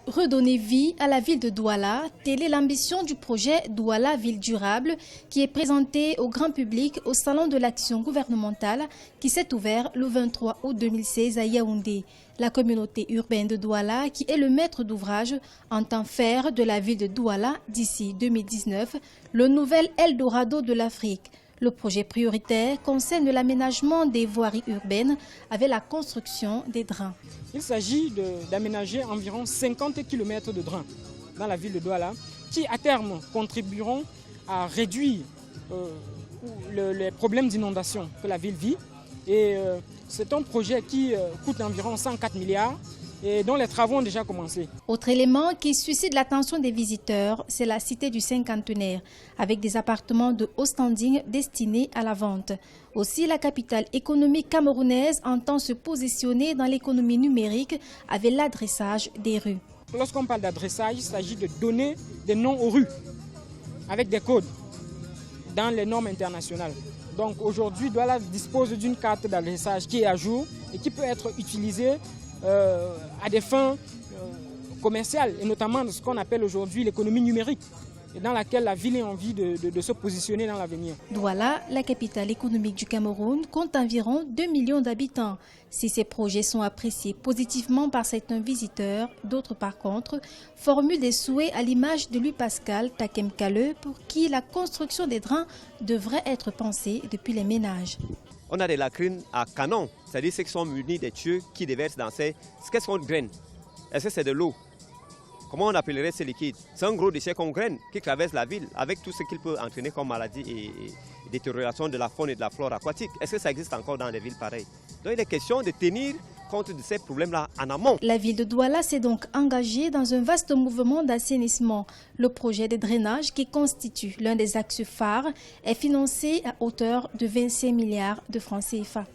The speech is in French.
Redonner vie à la ville de Douala, telle est l'ambition du projet Douala Ville Durable qui est présenté au grand public au Salon de l'action gouvernementale qui s'est ouvert le 23 août 2016 à Yaoundé. La communauté urbaine de Douala, qui est le maître d'ouvrage, entend faire de la ville de Douala, d'ici 2019, le nouvel Eldorado de l'Afrique. Le projet prioritaire concerne l'aménagement des voiries urbaines avec la construction des drains. Il s'agit d'aménager environ 50 km de drains dans la ville de Douala qui, à terme, contribueront à réduire les problèmes d'inondation que la ville vit. Et c'est un projet qui coûte environ 104 milliards et dont les travaux ont déjà commencé. Autre élément qui suscite l'attention des visiteurs, c'est la cité du cinquantenaire, avec des appartements de haut standing destinés à la vente. Aussi, la capitale économique camerounaise entend se positionner dans l'économie numérique avec l'adressage des rues. Lorsqu'on parle d'adressage, il s'agit de donner des noms aux rues avec des codes dans les normes internationales. Donc aujourd'hui, Douala dispose d'une carte d'adressage qui est à jour et qui peut être utilisée à des fins commerciales et notamment de ce qu'on appelle aujourd'hui l'économie numérique et dans laquelle la ville a envie de se positionner dans l'avenir. Douala, la capitale économique du Cameroun, compte environ 2 millions d'habitants. Si ces projets sont appréciés positivement par certains visiteurs, d'autres par contre formulent des souhaits à l'image de Louis-Pascal Takemkale pour qui la construction des drains devrait être pensée depuis les ménages. On a des latrines à canon, c'est-à-dire ceux qui sont munis des tuyaux qui déversent dans ces... Qu'est-ce qu'on graine? Est-ce que c'est de l'eau? Comment on appellerait ces liquides? C'est un gros déchet qu'on graine, qui traverse la ville, avec tout ce qu'il peut entraîner comme maladie et détérioration de la faune et de la flore aquatique. Est-ce que ça existe encore dans des villes pareilles? Donc il est question de tenir compte de ces problèmes-là en amont. La ville de Douala s'est donc engagée dans un vaste mouvement d'assainissement. Le projet de drainage, qui constitue l'un des axes phares, est financé à hauteur de 25 milliards de francs CFA.